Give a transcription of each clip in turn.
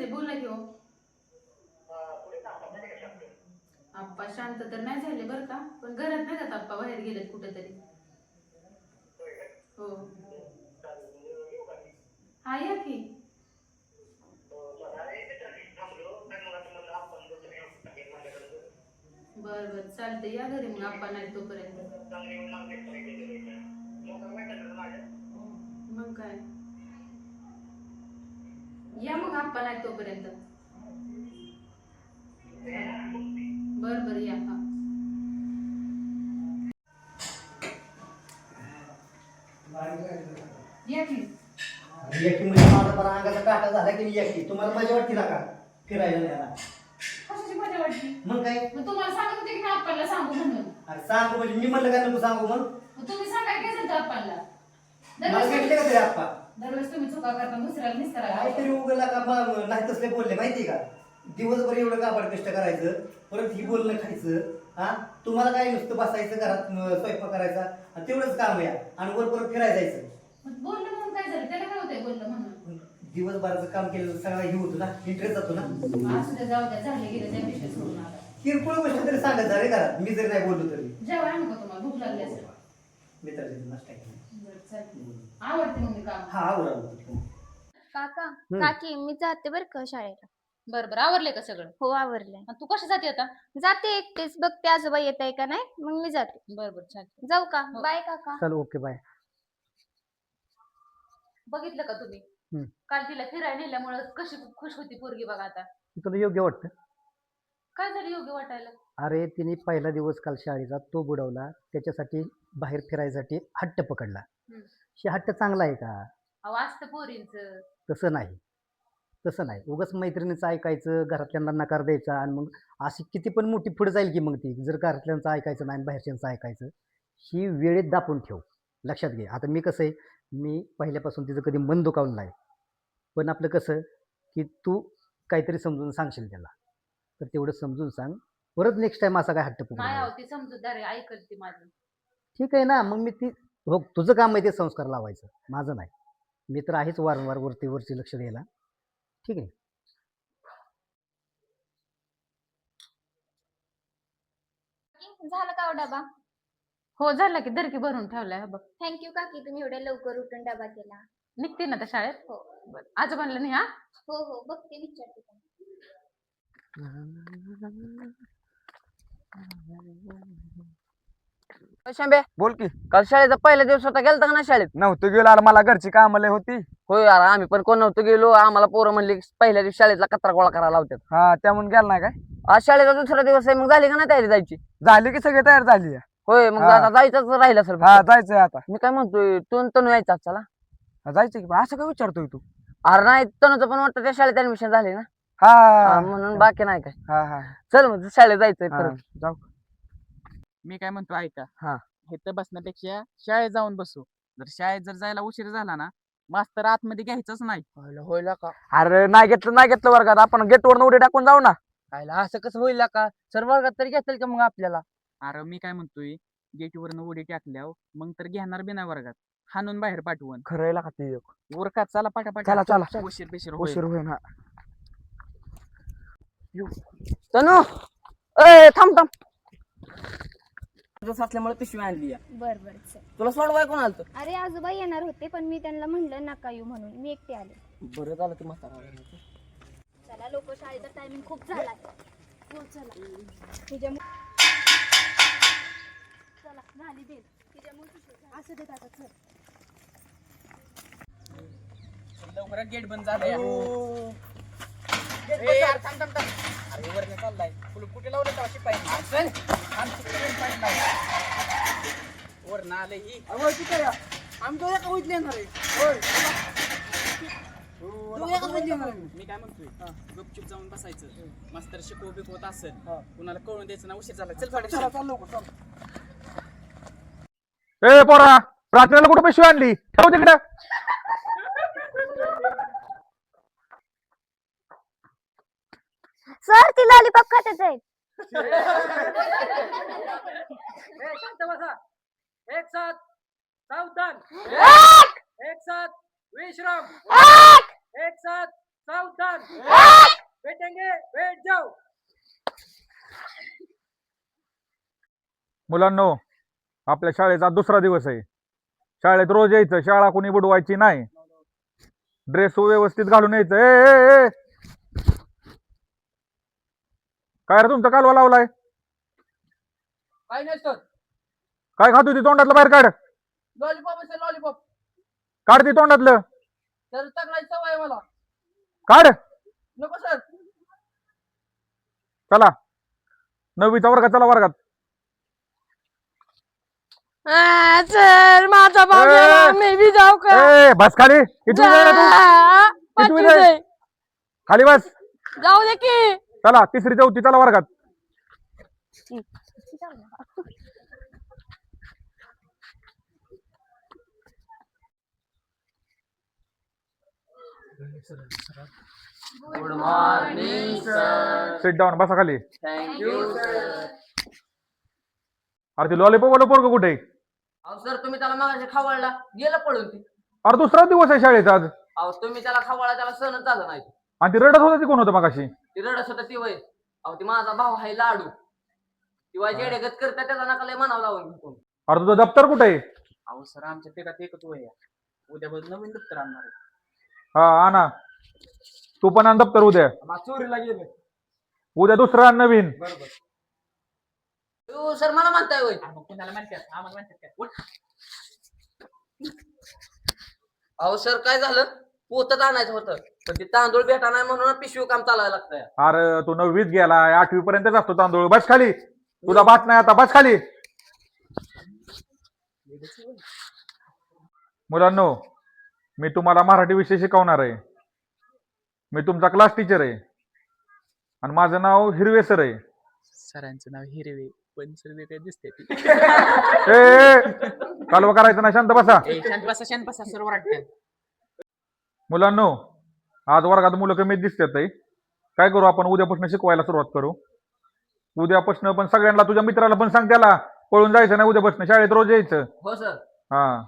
आहे बोला की हो. आप्पा शांत तर नाही झाले बरं का, पण घरात नाही जात आप्पा, बाहेर गेलेत कुठेतरी. हो. हा या की. बर बर चालतंय, या घरी मग आप्पा नाही तोपर्यंत. मग काय, या मग आप्पा नाही तोपर्यंत. बर बर या. हा या की. एकी म्हणजे माझा बरा अंगाचा काटा झाला की एकी तुम्हाला मजा वाटते ना का फिरायला न्यायला? कशाची मजा वाटली? मग काय? मग तुम्हाला सांगत होते की आप्पाला सांगू म्हणून. अरे सांगू म्हणजे मी म्हणलं काय नको सांगू मग? मग तुम्ही सांगाय काय झालं आप्पाला? मला भेटले का तरी आप्पा? दरवेळेस तुम्ही चुका करता दुसऱ्याला निस्तारा काहीतरी उगला का नाही तसले बोलले माहिती का? दिवसभर एवढं काबाड कष्ट करायचं, परत ही बोलणं खायचं. हा तुम्हाला काय नुसतं बसायचं घरात स्वयंपाक करायचा आणि तेवढंच काम या आणि वर परत फिरायला जायचं. बोललं म्हणून काय झालं, त्याला काय होतंय बोललं म्हणून? दिवसभराचं काम केलं सगळा हे होतो ना, इंटरेस्ट जातो ना. असू द्या, जाऊ द्या, झाले गेले त्या विषय सोडून आता. किरकोळ गोष्ट तरी सांगत झाले घरात, मी जरी नाही बोललो तरी. जेवाय नको तुम्हाला, भूक लागली असेल. मित्राची नाश्ता केला. बरं चालेल. आवडते मग मी काम. हा आवडतो. काका काकी मी जाते बर का शाळेला. बरं बरं, आवरले का सगळं? हो आवरले. आणि तू कशी जाते आता? जाते एकटीच, बघते आजोबा येत आहे का नाही मग मी जाते. बरं बरं चालेल. जाऊ का? हो. बाय काका. चल ओके बाय. बघितलं का तुम्ही? काल तिला फिरायला नेल्यामुळे कशी खुश होती पोरगी बघा आता. तुला योग्य वाटतं? काय झालं योग्य वाटायला? अरे तिने पहिला दिवस काल शाळेचा तो बुडवला, त्याच्यासाठी बाहेर फिरायसाठी हट्ट पकडला. हट्ट चांगला आहे का? अहो असतं पोरींचं. तसं नाही, तसं नाही. उगाच मैत्रिणीचं ऐकायचं, घरातल्यांना नकार द्यायचा आणि मग अशी किती पण मोठी पुढे जाईल की मग ती, जर घरातल्यांचं ऐकायचं नाही बाहेरच्यांचं ऐकायचं. ही वेळेत दापून ठेव, लक्षात घे. आता मी कसं आहे, मी पहिल्यापासून तिचं कधी मन दुखावलं नाही, पण आपलं कसं की तू काहीतरी समजून सांगशील त्याला, तर तेवढं समजून सांग. परत नेक्स्ट टाइम असा काय हट्ट पकडू नाही नये. अहो ती समजूतदार आहे, ऐकल ती माझं. ठीक आहे ना, मग मी ती हो तुझं काम आहे ते संस्कार लावायचं, माझं नाही. मी तर आहेच वारंवार वरची लक्ष द्यायला. ठीक आहे. झालं का हो डबा? हो झाला की, दरकी भरून ठेवलाय बघ. थँक्यू काकी, तुम्ही एवढ्या लवकर उठून डबा केला. निघते ना त्या शाळेत? हो बरं, आजोबांना नाही हा? हो हो बघते, विचारते त्यांना. शांबे बोल की. काल शाळेचा पहिला दिवस होता, गेलता का ना शाळेत? नव्हतं गेलो, अरे मला घरची कामं लय होती. होय यार, आम्ही पण कोण नव्हतो गेलो. आम्हाला पोरं म्हणली की पहिल्या दिवशी शाळेतला कचरा गोळा करायला लावतात. हा त्यामुळे गेला नाही काय? आज शाळेचा दुसरा दिवस आहे, मग झाली का ना तयारी जायची? झाली की सगळी तयार झाली. होय, मग हा. आता जायचंच राहिलं सर. हा जायचंय आता. मी काय म्हणतोय, तू तनु यायचा चला. जायचं की, पण असं काय विचारतोय तू? अरे नाही, तनुचं पण वाटतं त्या शाळेत ऍडमिशन झाली ना, हा म्हणून बाकी नाही काय. हा हा चल मग शाळेत जायचंय हा, परत. जाऊ. मी काय म्हणतो ऐका, हा. इथं बसण्यापेक्षा शाळेत जाऊन बसू. जर शाळेत जर जायला उशीर झाला ना, मास्तर आतमध्ये घ्यायचंच नाही. होईल का? अरे नाही घेतलं वर्गात, आपण गेटवर उडी टाकून जाऊ ना. असं कसं होईल का? सर वर्गात तरी घेतील का मग आपल्याला? अरे मी काय म्हणतोय, गेटवरनं उडी टाकल्यावर मग तर घेणार बी नाही वर्गात, हाणून बाहेर पाठवून. खरंय का ते? उरका चला पाठापाठ. चला. उशीर बिशीर उशीर होईल ना. तनु ए थांब. असल्यामुळे पिशवी आणली. बर बर चल. तुला सोडवाय कोण आलत? अरे आजोबा येणार होते, पण मी त्यांना म्हणलं नका येऊ म्हणून मी एकटे आले. बरं झालं ती म्हातारा. चला लोक, शाळेचा टायमिंग खूप झालाय. हो चला. चला झाली बेल. असं देत आता चल. लवकरात गेट बंद झालं यार. अरे वरनं चाललाय कुठे लावलं का शिपाई? वरनं आलं ही. मी काय म्हणतोय, गपचूप जाऊन बसायचं. मास्तर शिकवू बिकवत असेल, कुणाला कळून द्यायचं ना, उशीर झाला. चल ए पोरा, प्रार्थनेला कुठं पिशवी आणली? ठेव तिकडे. सर ती लॉलीपॉप खातच आहे. एक साथ सावधान, एक साथ विश्राम, एक साथ सावधान बैठेंगे बैठ जाओ. मुलांनो, आपल्या शाळेचा दुसरा दिवस आहे. शाळेत रोज यायचं, शाळा कोणी बुडवायची नाही. ड्रेस व्यवस्थित घालून यायचं. ए काय रे तुमचा कालवा लावलाय? काय नाही सर. काय खातो ती तोंडातलं बाहेर काढ. लॉलीपॉप आहे सर लॉलीपॉप. काढ ती तोंडातलं. सर चांगला सवय आहे मला. काढ. नको सर. चला 9वीचा वर्गात, चला वर्गात. सर माझा भाऊ ए, गेला, मी बी जाऊ का? ए बस खाली. किती वेळ आहे तू? किती वेळ आहे? खाली बस. जाऊ दे की. चला 3री 4थी चला वर्गात. Good morning sir. Sit down, बसा खाली. Thank you sir. अरे ते लॉलीपॉप वाला पोरग कुठे आहे? अहो सर तुम्ही त्याला मागाशी खवळला, गेलं पळून ती. अरे दुसरा दिवस आहे शाळेचा आज. अहो तुम्ही त्याला खवळला, त्याला सहनच झालं नाही. आणि ती रडत होती, कोण होतं मगाशी? ती रडत होता ती वय. अहो ती माझा भाऊ आहे लाडू. ती वय जेडेगत करता, त्याचा नका लय म्हणावं लावून घेतो. अरे तुझं दप्तर कुठे आहे? अहो सर आमच्या पिकात एकच वय आहे. उद्यापासून नवीन दप्तर आणणार आहे. हा आणा. तू पण आण दप्तर उद्या. चोरीला गेले. उद्या दुसरं आण नवीन. बरोबर. तू सर मला म्हणताय वय. मग कुणाला म्हणतात? आम्हाला म्हणतात काय? उठ. अहो सर काय झालं, पोतच आणायचं होतं पण ते तांदूळ भेटा नाही म्हणून पिशवी काम चालायला लागतंय. अरे तू 9वीत गेलाय, 8वी पर्यंतच असतो तांदूळ. बस खाली. तुला बात नाही आता, बस खाली. मुलांनो, मी तुम्हाला मराठी विषय शिकवणार आहे. मी तुमचा क्लास टीचर आहे आणि माझं नाव हिरवे सर आहे. सरांचं नाव हिरवे, पण सर वेगळे दिसते. कालवा करायचं ना, शांत बसा. शांत बसा सर वाटतं. मुलांनो, आज वर्गात मुलं कमी दिसतात. काय करू आपण, उद्यापासून शिकवायला सुरुवात करू. उद्यापासून पण सगळ्यांना, तुझ्या मित्राला पण सांग, त्याला पळून जायचं नाही. उद्यापासून शाळेत रोज यायचं. हो सर. हा.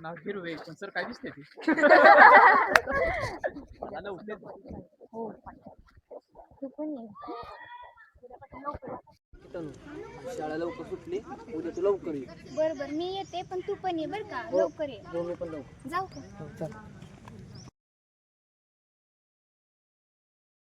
नाव हिरवे, पण सर काय दिसते ती? शाळा लवकर सुटली, उद्या तू लवकर ये. बरोबर मी येते पण तू पण ये बर का. लवकर ये. मी पण लवकर जाऊ का?